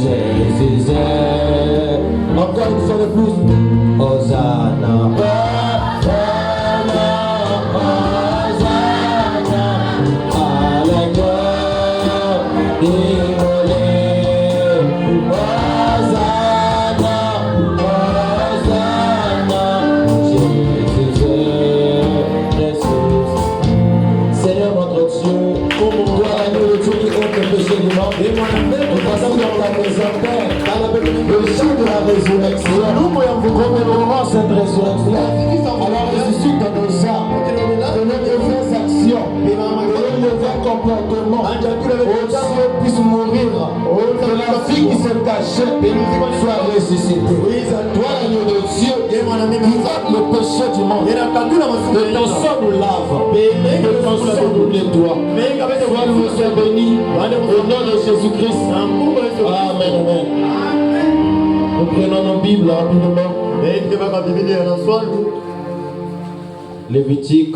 Jésus est. Encore une fois de plus. Hosanna. Résurrection. Nous commémorons cette résurrection. Alors ressuscite dans nos âmes, de nos mauvaises actions, de nos mauvais comportements. Oh Dieu puisse mourir. Que la vie qui se cachait soit ressuscitée. Toi l'agneau de Dieu, qui ôte le péché du monde. De ton sang nous lave. De ton sang nous nettoie. Sois loué, sois béni. Au nom de Jésus-Christ. Amen. Amen. Nous prenons nos Bibles rapidement. Lévitique.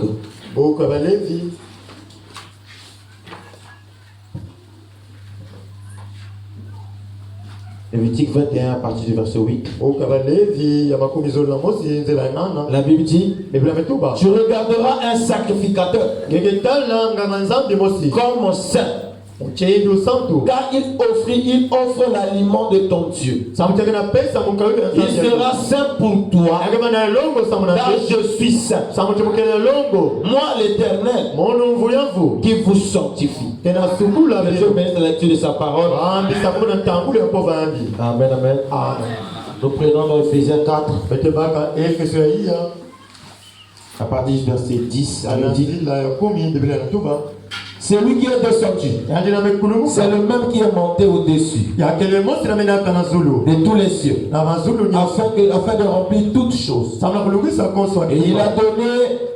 Lévitique 21 à partir du verset 8. La Bible dit: tu regarderas un sacrificateur comme saint. Car il offre l'aliment de ton Dieu. Il sera saint pour toi, car je suis saint. Moi l'Éternel, qui vous sanctifie. Que Dieu bénisse la lecture de sa parole. Amen, amen. Nous prenons dans Ephésiens 4. À partir du verset 10. C'est lui qui est descendu. C'est le même qui est monté au-dessus de tous les cieux, afin de remplir toutes choses. Et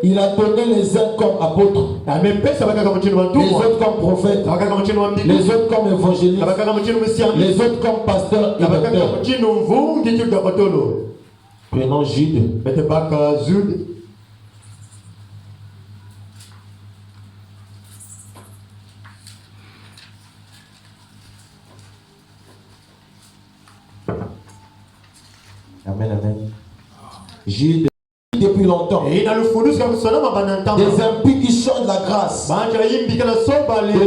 il a donné les uns comme apôtres, les autres comme prophètes, les autres comme évangélistes, les autres comme pasteurs et docteurs. Prenons Jude. Amen, amen. Jude, depuis longtemps, des impies qui chantent la grâce de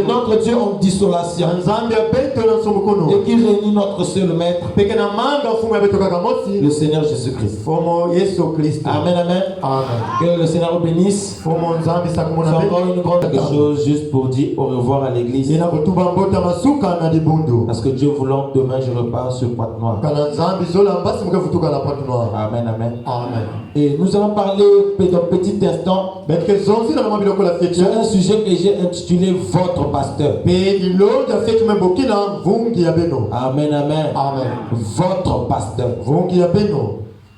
notre Dieu en dissolation et qui réunit notre seul maître, le Seigneur Jésus-Christ. Amen, amen. Que le Seigneur bénisse. C'est encore une grande chose juste pour dire au revoir à l'église. Parce que Dieu voulant, demain je repars sur Pointe Noire. Amen, amen. Et nous allons parler d'un petit instant sur un sujet que j'ai intitulé Votre pasteur. Amen, amen. Votre pasteur.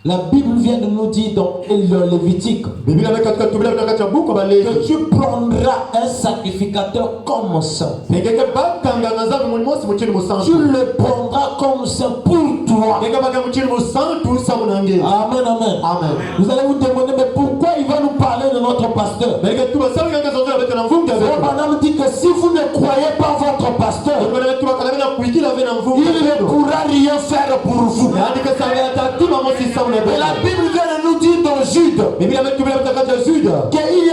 La Bible vient de nous dire dans le Lévitique que tu prendras un sacrificateur comme saint. Tu le prendras comme saint pour toi. Amen, amen. Vous allez vous demander, mais pourquoi il va nous parler de notre pasteur? Madame dit que si vous ne croyez pas votre pasteur, il ne pourra rien faire pour vous. Et la Bible vient de nous dire dans Jude qu'il y a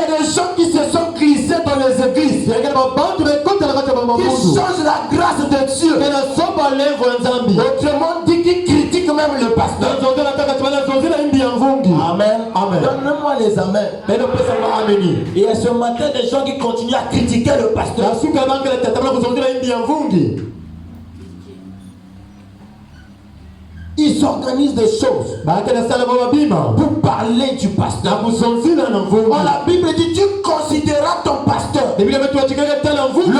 des gens qui se sont glissés dans les églises, qui changent la grâce de Dieu. Autrement dit, qui critiquent même le pasteur. Amen. Donne-moi les amens. Et ce matin, des gens qui continuent à critiquer le pasteur. Ils organisent des choses pour parler du pasteur. La Bible dit: tu considéras ton pasteur, le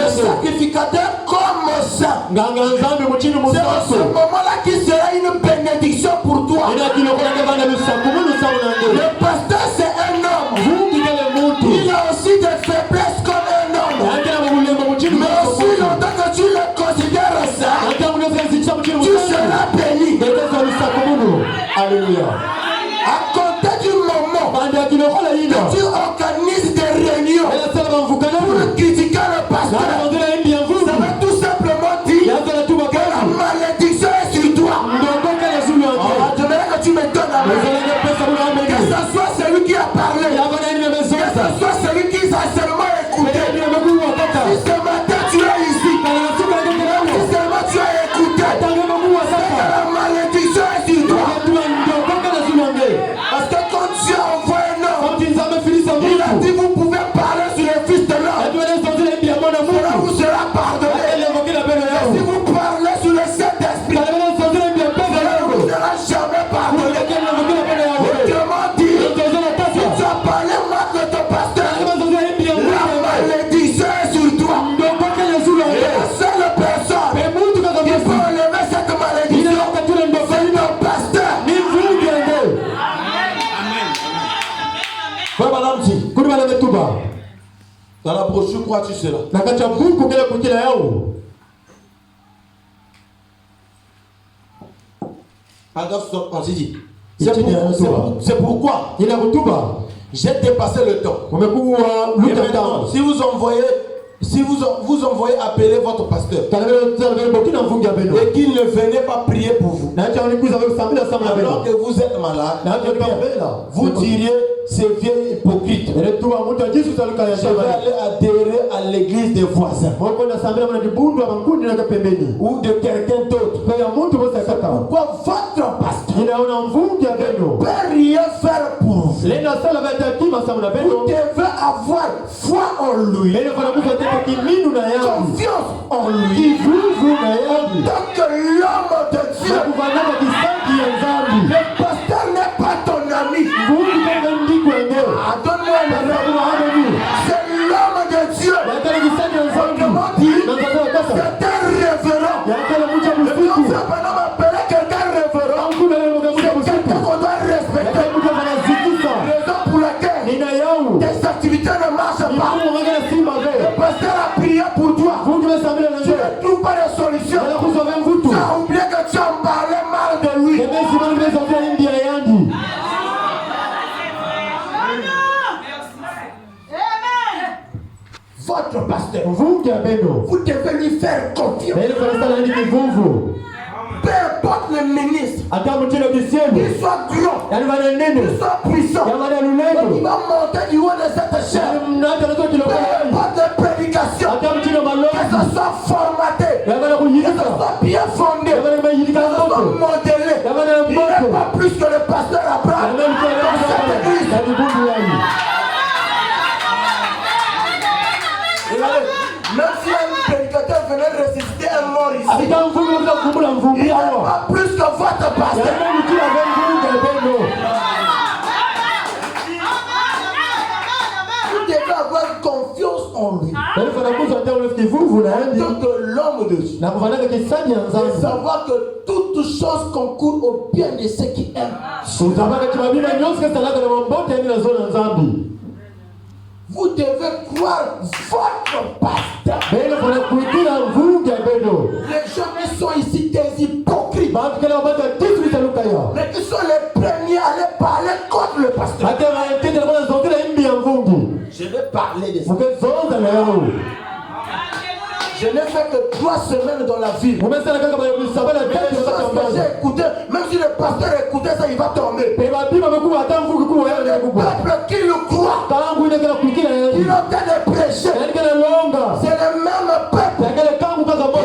sacrificateur, comme saint. C'est en ce moment-là qu'il sera une bénédiction pour toi. Le pasteur, c'est un homme. Il a aussi des faiblesses comme un homme. Mais aussi longtemps que tu le considères saint, tu seras béni. Alléluia. À compter du moment que tu organises des réunions pour critiquer le pasteur. Ça veut tout simplement dire que la malédiction est sur toi. J'aimerais que tu me donnes la main. Que ce soit celui qui a parlé, que ce soit celui qui a seulement écouté. Si ce matin tu es ici, si seulement tu as écouté, c'est que la malédiction est sur toi. Parce que quand Dieu envoie un homme, il a dit vous pouvez parler sur le Fils de l'homme. Cela vous sera pardonné. Si vous parlez sur le Saint-Esprit, cela ne vous sera jamais pardonné. Autrement dit, si tu as parlé mal de ton pasteur, la malédiction est sur toi. Et la seule personne qui peut enlever cette malédiction, c'est ton pasteur. Dans la brochure, crois-tu cela? C'est pourquoi j'ai dépassé le temps. Et maintenant, si vous envoyez appeler votre pasteur et qu'il ne venait pas prier pour vous, alors que vous êtes malade, vous diriez c'est vieux hypocrite. Je vais aller adhérer à l'église des voisins ou de quelqu'un d'autre. Pourquoi votre pasteur ne peut rien faire pour vous? Vous devez avoir foi en lui, confiance en lui. Tant que l'homme de Dieu, le pasteur n'est pas ton ami. Donne-moi un exemple. C'est l'homme de Dieu. Autrement dit, c'est un révérend. Et quand c'est un homme appelé quelqu'un révérend, c'est quelqu'un qu'on doit respecter. Raison pour laquelle tes activités ne marchent pas. Le pasteur a prié pour toi. Tu ne trouves pas de solution. Tu as oublié que tu en parlais mal de lui. Votre pasteur, vous devez lui faire confiance. Peu importe le ministre, qu'il soit grand, qu'il soit puissant, il va monter du haut de cette chaîne. Peu importe la prédication, que ce soit formaté, que ce soit bien fondé, que ce soit modélé, il n'est pas plus que le pasteur Abraham dans cette église. Même si un prédicateur venait ressusciter un mort ici, il n'est pas plus que votre pasteur. Vous devez avoir confiance en lui. En tant que l'homme de Dieu, et savoir que toute chose concourt au bien de ceux qui aiment. Vous devez croire votre pasteur. Les gens qui sont ici des hypocrites, mais qui sont les premiers à aller parler contre le pasteur. Je vais parler de ça. Je n'ai fait que 3 semaines dans la ville. J'ai écouté, même si le pasteur écoutait ça, il va tomber. Le peuple qui le croit, qui l'entend de prêcher, c'est le même peuple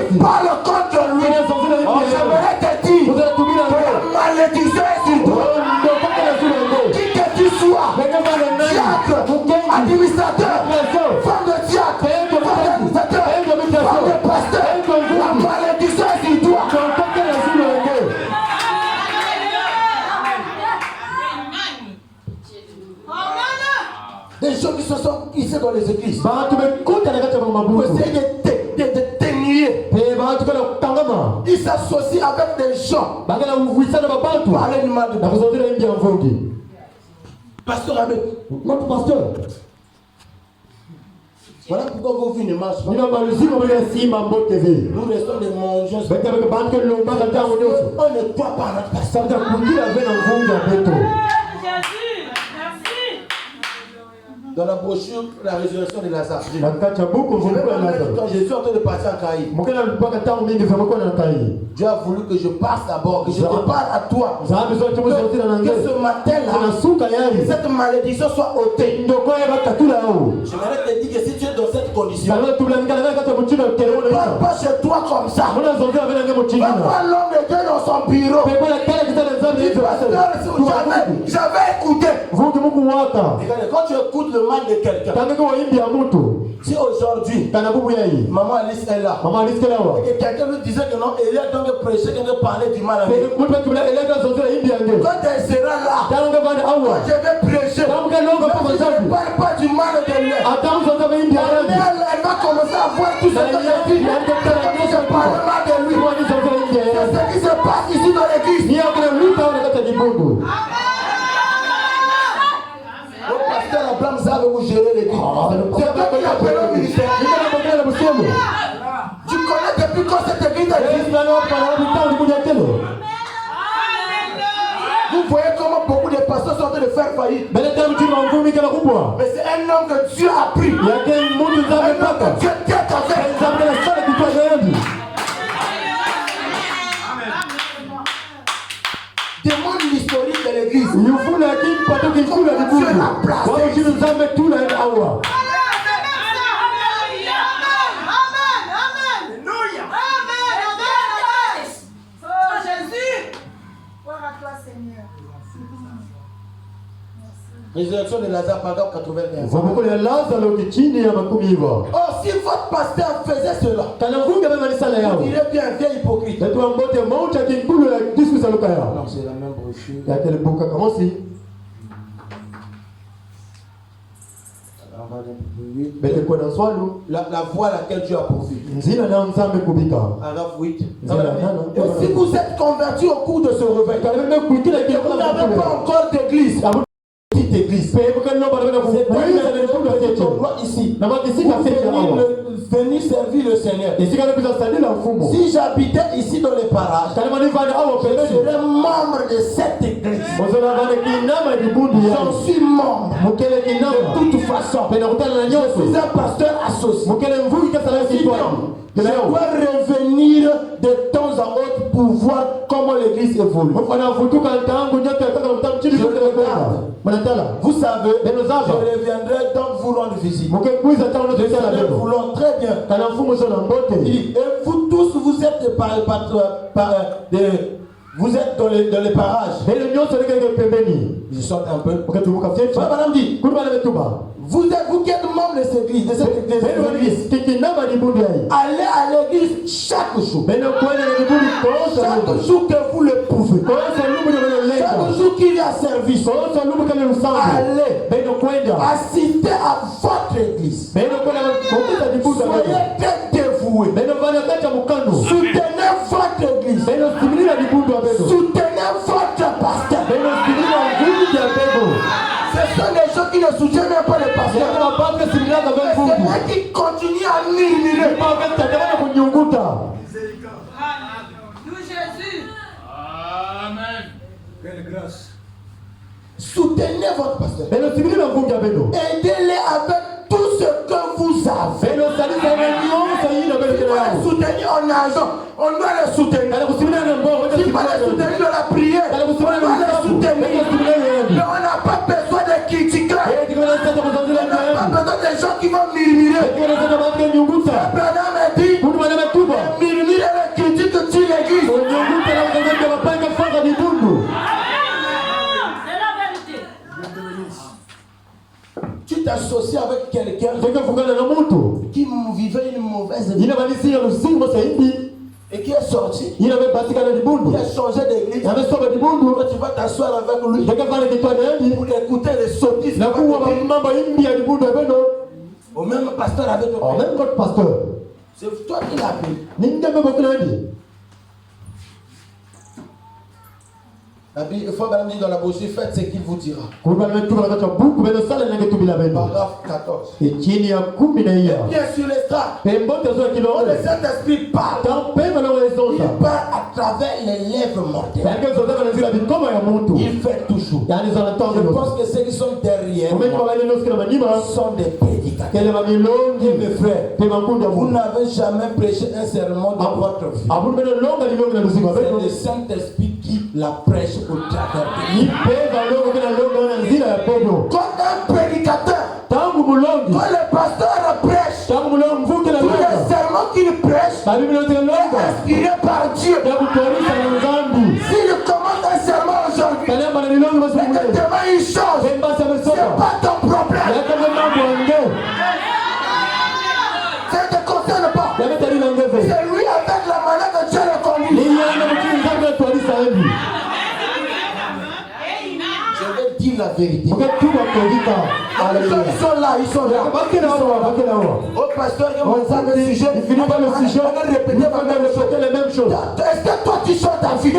qui parle contre lui. J'aimerais te dire que la malédiction est sur toi. Qui que tu sois, diacre, administrateur, femme de diacre, organisateur, femme de pasteur, la malédiction est sur toi. Des gens qui se sont ici dans les églises, pour essayer de t'ennuyer, ils s'associent avec des gens pour parler du mal de pasteur Ahmed, notre pasteur. Voilà pourquoi vos vies ne marchent pas. Nous restons des mangeurs. On ne croit pas à notre pasteur. Dans la brochure, la résurrection de Lazare. Na kati ya buku mvumbuko ya Lazaro. Quand Jésus est en train de passer en Caïe, Mukena alipaka tangu mingi vya mkono na kai. Dieu a voulu que je passe d'abord, que je te parle à toi. Que ce matin-là, cette malédiction soit ôtée. J'aimerais te dire que si tu es dans cette condition, ne parle pas chez toi comme ça. Parle pas l'homme de Dieu dans son bureau. J'avais écouté. Quand tu écoutes le mal de quelqu'un, si aujourd'hui, maman Alice est là, et que quelqu'un lui disait que non, il a donc prêché, qu'il a parlé du mal à lui. Quand elle sera là, quand je vais prêcher, je ne parle pas du mal de lui. Elle va commencer à voir tout ce que je dis. Je parle mal de lui. C'est ce qui se passe ici dans l'église. Le pasteur Abraham savait où gérer l'église. C'est toi qui appelles au ministère. Tu connais depuis quand cette église existe. Vous voyez comment beaucoup de pasteurs sont en train de faire faillite. Mais c'est un homme que Dieu a pris. Un homme que Dieu tient avec. Demande l'historique de l'église. Dieu l'a placé. Résurrection de Lazare, paragraphe 81. Oh, si votre pasteur faisait cela, vous direz bien, vieux hypocrite. Non, c'est la même brochure. La voie à laquelle Dieu a pourvu. Paragraphe 8. Et si vous êtes convertis au cours de ce réveil, vous n'avez pas encore d'église. Église. Ici. Venir servir le Seigneur. Si j'habitais ici dans les parages, je serais membre de cette église. J'en suis membre. De toute façon, je suis un pasteur associé. Je dois revenir de temps en autre pour voir comment l'église évolue. Vous savez, je reviendrai donc vous rendre visite. Nous voulons très bien. Et vous tous, vous êtes vous êtes dans les parages. Je saute un peu. Madame dit, vous qui êtes membre de cette église, allez à l'église chaque jour. Chaque jour que vous le pouvez. Chaque jour qu'il y a service. Allez assister à votre église. Soyez très dévoués. Soutenez votre église. Soutenez votre pasteur. Ce sont des gens qui ne soutiennent même pas les pasteurs. C'est eux qui continuent à murmurer. Nous Jésus. Amen. Quelle grâce. Soutenez votre pasteur. Aidez-les avec tout ce que vous avez. Soutenir en argent, on doit les soutenir. Si on les soutenir dans la prière, on doit les soutenir. Mais on n'a pas besoin de critiquer. On n'a pas besoin de gens qui vont murmurer. Abraham a dit, murmurer et la critique tue l'église. Tu t'associes avec quelqu'un qui vivait une mauvaise vie et qui est sorti, il a changé d'église. Quand tu vas t'asseoir avec lui pour écouter les sottises, au même pasteur avec le pasteur. C'est toi qui l'as pris. La Bible, il faut bien dire dans la brochure, faites ce qu'il vous dira. Paragraphe 14. Et bien sur les strates, quand le Saint-Esprit parle, il parle à travers les lèvres mortelles. Il fait toujours. Je pense que ceux qui sont derrière moi sont des prédicateurs. Mes frères, vous n'avez jamais prêché un sermon dans votre vie. C'est le Saint-Esprit qui la prêche au travers de lui. Comme un prédicateur, quand le pasteur prêche, tous les sermons qu'il prêche est inspiré par Dieu. S'il commence un sermon aujourd'hui, et que demain il change, c'est pas ton problème. Ça ne te concerne pas. C'est lui avec la manière que Dieu le conduit. Je vais dire la vérité. Ils sont là. Au pasteur, il y a un sujet. Il finit par le sujet. On va répéter les mêmes choses. Est-ce que toi tu chantes ta vie?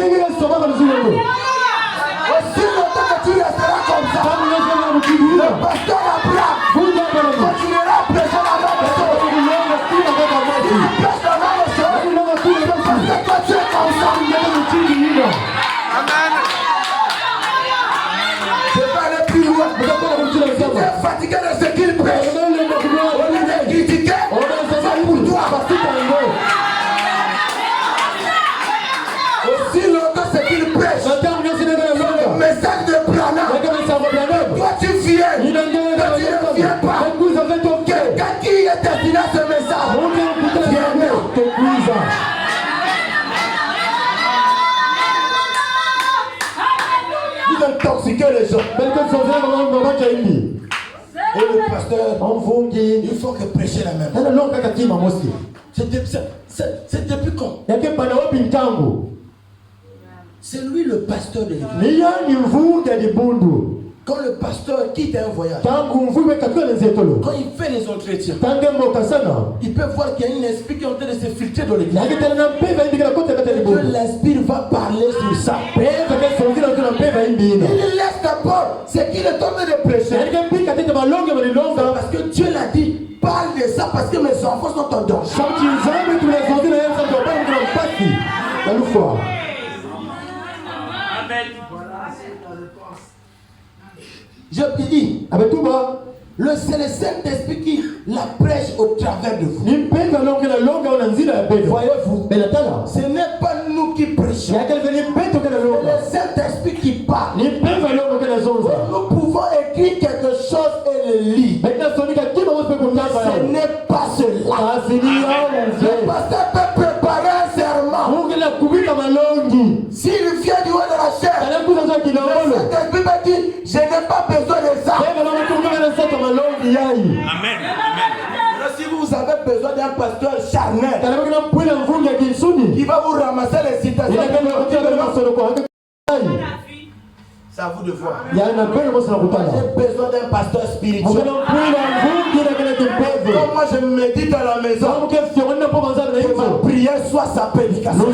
Aussi longtemps que tu resteras comme ça, le pasteur Abraham continuera à prêcher la même chose. Il prêche la même chose. Parce que toi tu es comme ça. Amen. Je vais aller plus loin. Tu es fatigué de ce qu'il prêche. Au lieu de critiquer, c'est pour toi. Aussi longtemps ce qu'il prêche, le message de Branham, toi tu viens, tu ne viens pas. Quelqu'un qui est destiné à ce message, viens. Vous intoxiquez les gens. Et le pasteur, il faut que prêcher la même chose. C'est depuis quand? C'est lui le pasteur de l'église. Quand le pasteur quitte un voyage, quand il fait les entretiens, il peut voir qu'il y a un esprit qui est en train de se filtrer dans l'église. Que l'esprit va parler sur ça. Il laisse d'abord ce qu'il est en train de prêcher. Parce que Dieu l'a dit, parle de ça parce que mes enfants sont en danger. Je te dis, c'est le Saint-Esprit qui la prêche au travers de vous. Voyez-vous, ce n'est pas nous qui prêchons. C'est le Saint-Esprit qui parle. Nous pouvons écrire quelque chose et le lire. Ce n'est pas cela. Le pasteur peut préparer un serment. S'il vient du haut de la chair, le Saint-Esprit m'a dit, je n'ai pas besoin de ça. Amen. Si vous avez besoin d'un pasteur charnel qui va vous ramasser les citations, c'est à vous de voir. J'ai besoin d'un pasteur spirituel. Comme moi je médite à la maison, que ma prière soit sa prédication.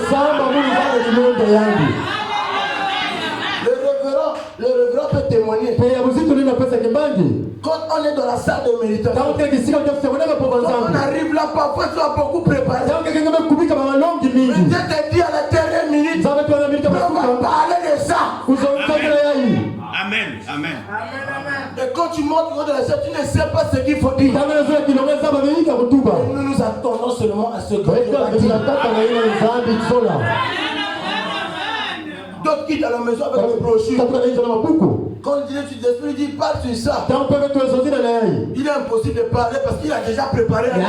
Le révérend peut témoigner. Quand on est dans la salle de méditation, quand on arrive là, parfois tu as beaucoup préparé. Mais Dieu te dit à la dernière minute, on va parler de ça. Amen. Et quand tu montes au haut de la salle, tu ne sais pas ce qu'il faut dire. Nous nous attendons seulement à ce que Dieu va dire. D'autres quittent à la maison avec une brochure. Quand le directeur du esprit dit parle sur ça, il est impossible de parler parce qu'il a déjà préparé la vie.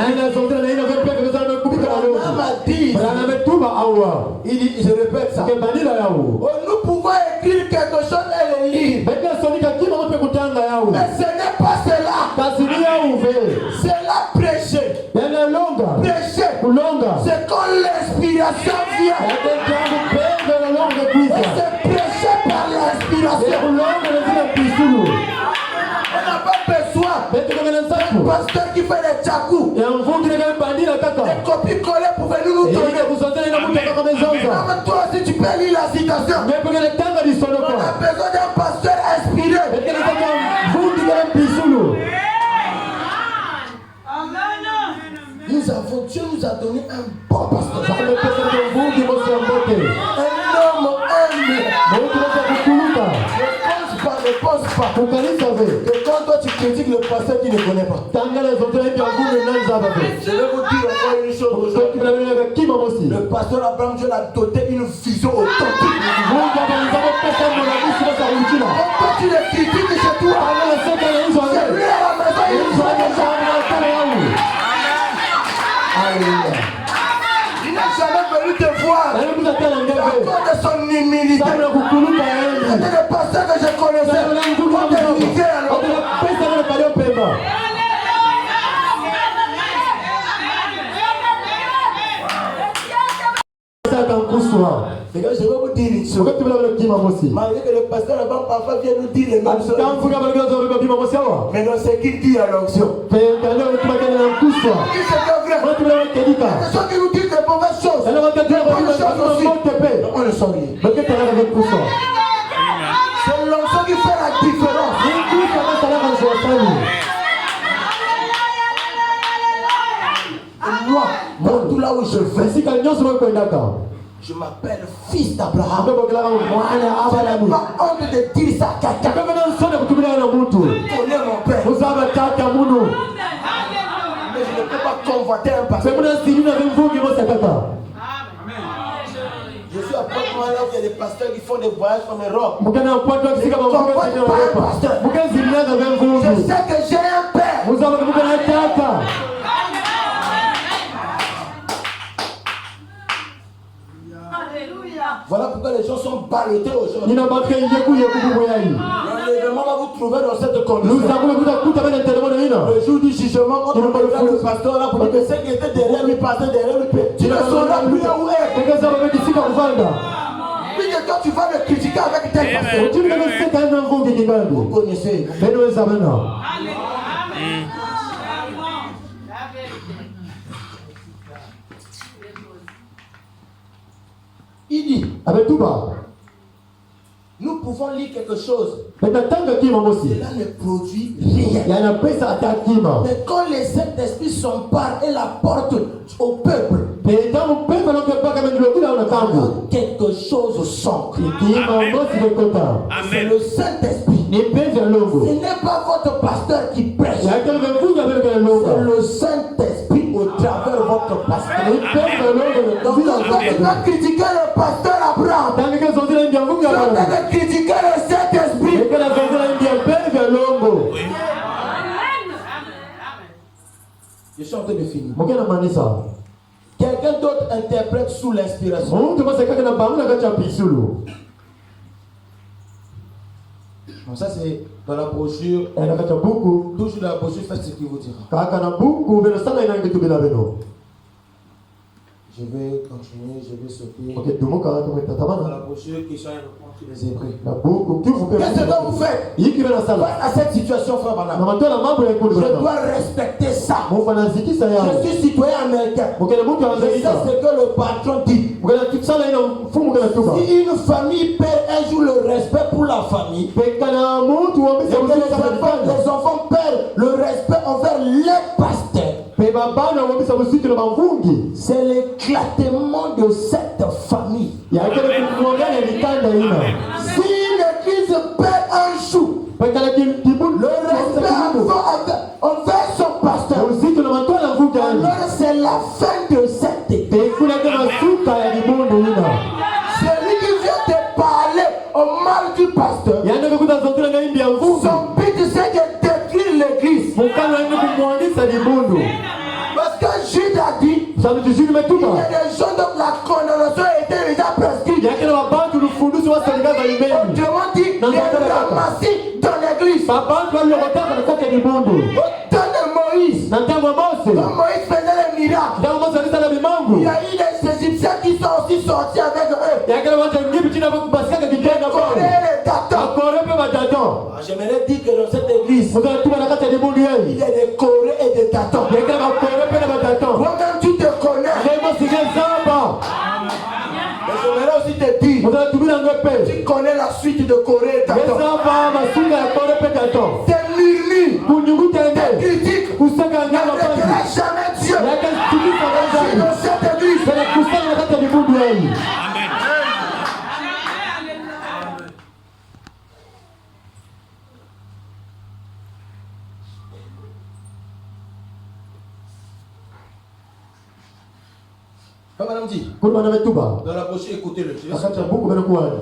Il dit, je répète ça. Nous pouvons écrire quelque chose et le lire. Mais ce n'est pas cela. C'est la prêcher. Prêcher. C'est quand l'inspiration vient. C'est prêché par l'inspiration. On n'a pas besoin d'un pasteur qui fait des chakou. ya mvungi ndio bandila kaka Des copies-collées pour venir nous donner. ile kusonzana na mtu kama mezonza Mais toi aussi tu peux lire la citation. mais pour que le temps de On sonoko a besoin d'un pasteur inspiré. et que le mvungi ndio pisulu Nous avons, Dieu nous a donné un bon pasteur. kama pesa ndio mvungi mosi ambote Un homme humble. mtu anaweza kukuluka Ne pense pas. kukanisa ve Que quand toi tu critiques le pasteur qui ne connaît pas. tangala zote hivi mvungi nani zaba ve Je vais vous dire encore une chose aujourd'hui. kima mosi Le pasteur Abraham, Dieu l'a doté une vision authentique. mvungi anaanza pesa ndio nisi basa kuchina Quand toi tu le critiques chez toi, tangala sasa hizo c'est lui à la maison, il hizo Alléluia. Il n'a jamais venu te voir. À cause de son humilité. C'était le pasteur que je connaissais. On te niquait alors. Les gars, je vais vous dire une chose. Malgré que le pasteur là-bas parfois vient nous dire les mêmes choses. Mais non, c'est qui dit à l'onction. Qui c'est que vrai? C'est ceux qui nous disent des mauvaises choses. On le sort bien. C'est l'onction qui fait la différence. Et moi, partout là où je vais, je m'appelle fils d'Abraham. Je n'ai pas honte de dire ça à quelqu'un. Je connais mon père. Mais je ne peux pas convoiter un pasteur. Je suis à Pointe-Noire là où il y a des pasteurs qui font des voyages en Europe. Je sais que j'ai un père. Voilà pourquoi les gens sont ballottés aujourd'hui. L'enlèvement va vous trouver dans cette condition. Le jour du jugement, quand on regarde le pasteur là pour dire que ceux qui étaient derrière lui passaient derrière lui. Tu ne sauras plus où est. Puis que quand tu vas le critiquer avec tel pasteur. Vous connaissez. Il dit, nous pouvons lire quelque chose. Cela ne produit rien. Mais quand les Saint-Esprits s'emparent et la portent au peuple, quelque chose sort. C'est le Saint-Esprit. Ce n'est pas votre pasteur qui prêche. C'est le Saint-Esprit au travers de votre pasteur. Donc quand tu vas critiquer le pasteur Abraham, tu vas critiquer le Saint-Esprit. Je suis en train de finir. Quelqu'un d'autre interprète sous l'inspiration. Bon, ça c'est dans la brochure. Toujours dans la brochure, faites ce qu'il vous dira. Je vais continuer, je vais sauter. Dans la brochure, question et réponse sur les Hébreux. Qu'est-ce que vous faites à cette situation, frère Banam? Je dois respecter ça. Je suis citoyen américain. Je sais ce que le patron dit. Si une famille perd un jour le respect pour la famille, et que les enfants perdent le respect envers les pasteurs, c'est l'éclatement de cette famille. Si l'église perd un jour le respect envers son pasteur, alors c'est la fin de cette église. Celui qui vient te parler au mal du pasteur, son but c'est de détruire l'église. Parce que Jude a dit, il y a des gens dont la condamnation était déjà prescrite. Autrement dit, les ramassis dans l'église. Au temps de Moïse, quand Moïse faisait les miracles, il y a eu des Égyptiens qui sont aussi sortis avec eux. J'aimerais dire que dans cette église, il y a des Corées et des Tatons. Satan. Toi-même, tu te connais. Vraiment, c'est bien ça. Mais j'aimerais aussi te dire, tu connais la suite de Corée. Tes murmures, tes critiques, n'arrêtera jamais Dieu. Dans cette église. Madame dit, dans la bouche, écoutez-le.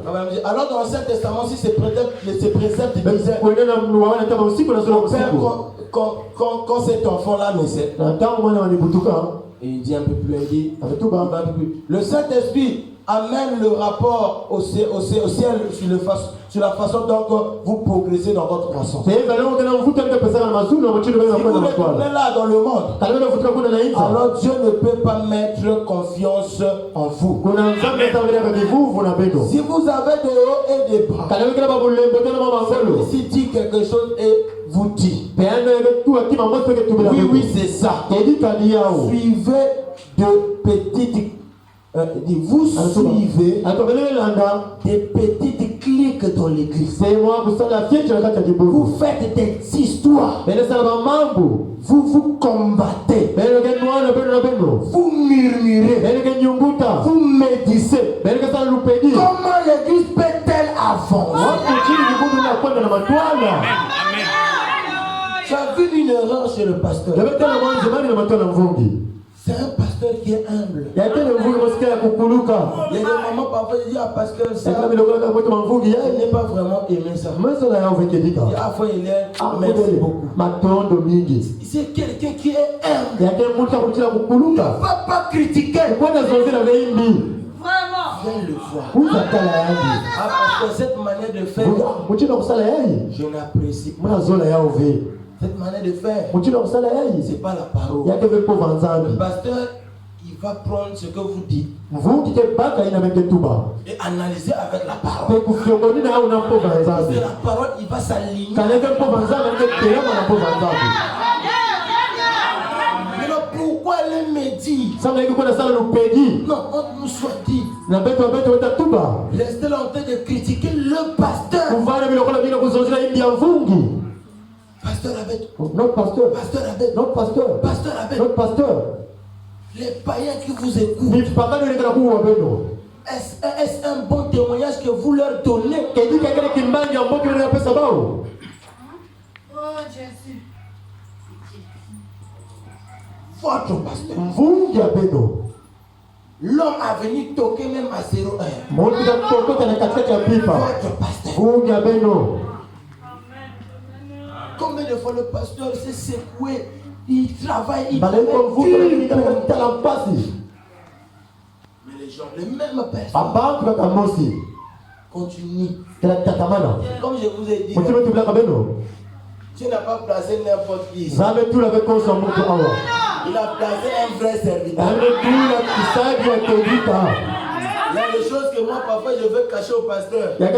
Madame dit, alors dans l'Ancien Testament, si c'est préserve, il disait, quand cet enfant-là naissait, et il dit un peu plus, il dit, le Saint-Esprit amène le rapport au ciel sur la façon dont vous progressez dans votre croissance. Si vous retournez là dans le monde, alors Dieu ne peut pas mettre confiance en vous. Si vous avez des hauts et des bas, celui-ci dit quelque chose et vous dit, oui, c'est ça. Suivez de petites vous suivez des petites cliques dans l'église. Vous faites des histoires. Vous vous combattez. Vous murmurez. Vous médisez. Comment l'église peut-elle avancer? Tu as vu une erreur chez le pasteur. C'est un pasteur qui est humble. Il y a des moments parfois il dit à pasteur ça. Il n'est pas vraiment aimé ça. Parfois il est merci beaucoup. C'est quelqu'un qui est humble. Il ne va pas critiquer. Vraiment. Viens le voir. Parce que cette manière de faire, je n'apprécie pas. Cette manière de faire, c'est pas la parole. Le pasteur, il va prendre ce que vous dites et analyser avec la parole. Parce que la parole, il va s'aligner. Mais pourquoi elle me dit? Non, on nous soit dit. Restez là en train de critiquer le pasteur. Pasteur Abed. Notre pasteur. Pasteur Abed. Notre pasteur. Pasteur Abed. Notre pasteur. Les païens qui vous écoutent. Est-ce un bon témoignage que vous leur donnez? Oh Jésus. Votre pasteur. L'homme a venu toquer même à 0,1. Votre pasteur. Combien de fois le pasteur s'est secoué, il travaille, il fait. Mais les gens, les mêmes personnes continuent. Comme je vous ai dit, Dieu n'a pas placé n'importe qui. Il a placé un vrai serviteur. Il y a des choses que moi parfois je veux cacher au pasteur. Il me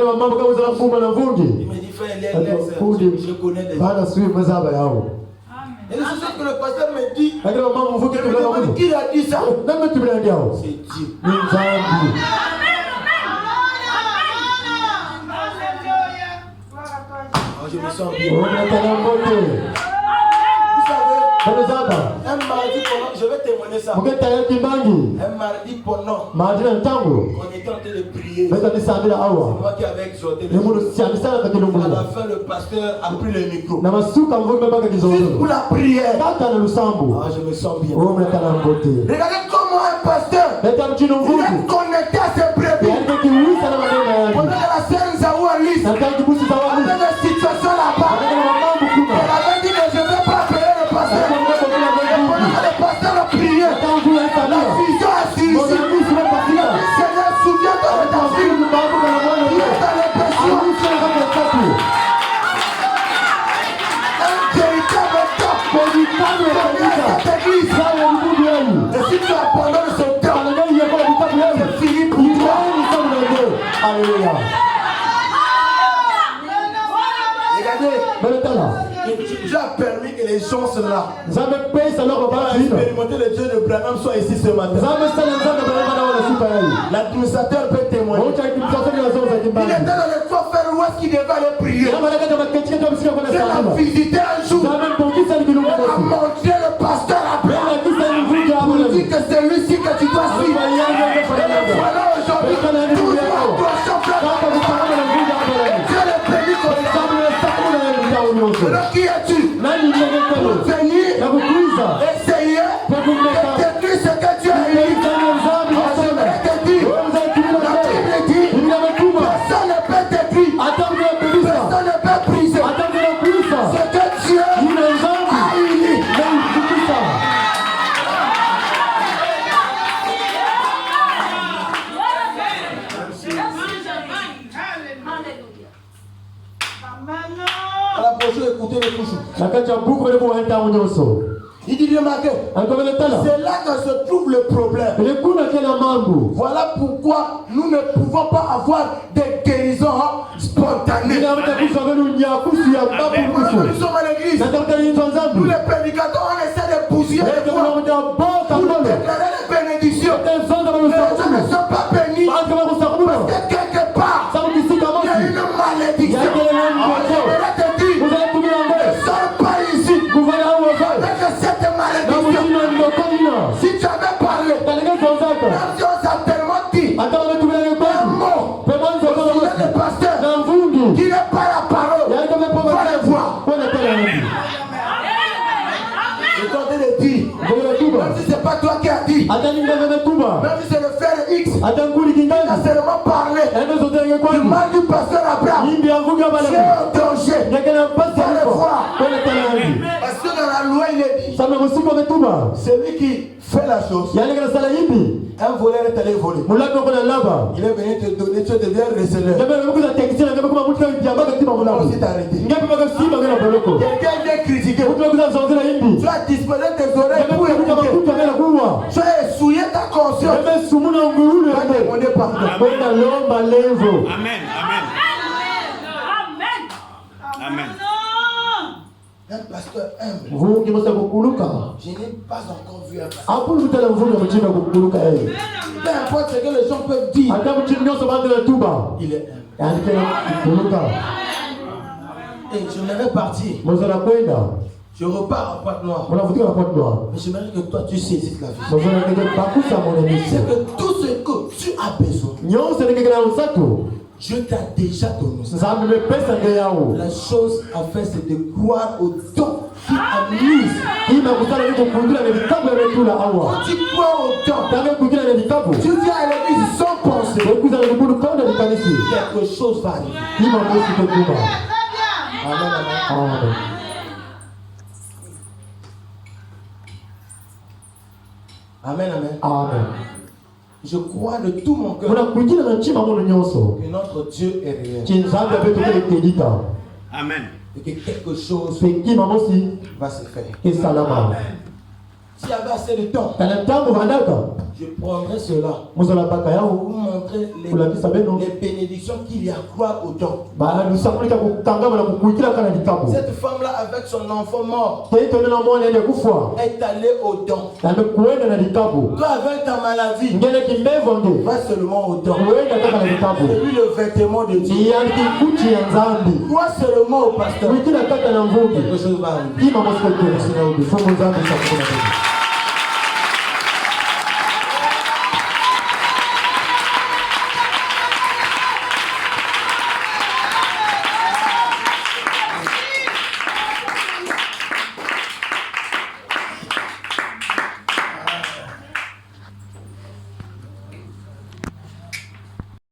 dit frère, je connais des gens. Et les choses que le pasteur me dit, qui a dit ça? C'est Dieu. Je me sens bien. Vous savez, un mardi pendant, je vais témoigner ça. Un mardi pendant, on était en train de prier. C'est moi qui avais exhorté les gens. À la fin, le pasteur a pris le micro. Juste pour la prière. Je me sens bien. Regardez comment un pasteur il est connecté à ses brebis. Pendant la scène Zaou Alice, avec la situation là-bas, elle avait dit que je ne vais pas payer le pasteur. Le pasteur a prié. La vision a suivi. Seigneur, souviens-toi de ta vie. Il est dans les pressions. Un véritable temps. Cette église. Et si tu abandonnes ce temps, c'est fini pour toi. Alléluia. Regardez, Dieu a permis que les gens sont là. expérimenter le Dieu de Branham soit ici ce matin. L'administrateur peut témoigner. Il était dans le coffre où est-ce qu'il devait aller prier. Je l'ai visité un jour. Elle a montré le pasteur après. Pour dire que c'est lui-ci que tu dois suivre. Et voilà aujourd'hui. Dieu le bénit comme ça. Alors qui es-tu? Pour venir essayer de détruire ce que Dieu a dit. J'aimerais te dire, la Bible dit, personne ne peut détruire, personne ne peut briser ce que Dieu a uni. À la prochaine, écoutez les couches. Il dit remarquez, c'est là que se trouve le problème. Voilà pourquoi nous ne pouvons pas avoir des guérisons spontanées. Nous sommes à l'église. Nous les prédicateurs, on essaie de bousiller les voix pour déclarer les bénédictions. Les gens ne sont pas bénis parce que quelque part, il y a une malédiction. J'aimerais te dire, ne sors pas ici avec cette malédiction. Si tu avais parlé, même si on t'a tellement dit un mot, le pasteur qui n'est pas la parole, va le voir. Je t'entends le dire, même si c'est pas toi qui as dit, même si c'est le frère X qui a seulement parlé du mal du pasteur Abraham, c'est un danger. Va le voir. Parce que dans la loi il est dit, celui qui fait la chose, un voleur est allé voler. Il est venu te donner, tu deviens receleur. On s'est arrêté. Quelqu'un vient critiquer. Tu as disposé tes oreilles pour écouter. Tu as essuyé ta conscience. Tu as demandé pardon. Amen. Un pasteur humble. Je n'ai pas encore vu un pasteur. Peu importe ce que les gens peuvent dire, il est humble. Et j'aimerais partir. Je repars en Pointe Noire. Mais j'aimerais que toi tu saisisses la vie. C'est que tout ce que tu as besoin, Dieu t'a déjà donné. La chose à faire, c'est de croire au don qui amuse. Quand tu crois au don, tu viens à l'église sans penser. Quelque chose va arriver. Amen. Amen. Je crois de tout mon cœur que notre Dieu est réel. Amen. Et que quelque chose va se faire. S'il y avait assez de temps, je prendrais cela pour montrer les bénédictions qu'il y a à croire au don. Cette femme-là, avec son enfant mort, est allée au don. Toi, avec ta maladie, va seulement au don. C'est lui le vêtement de Dieu. Crois seulement au pasteur. Quelque chose va arriver.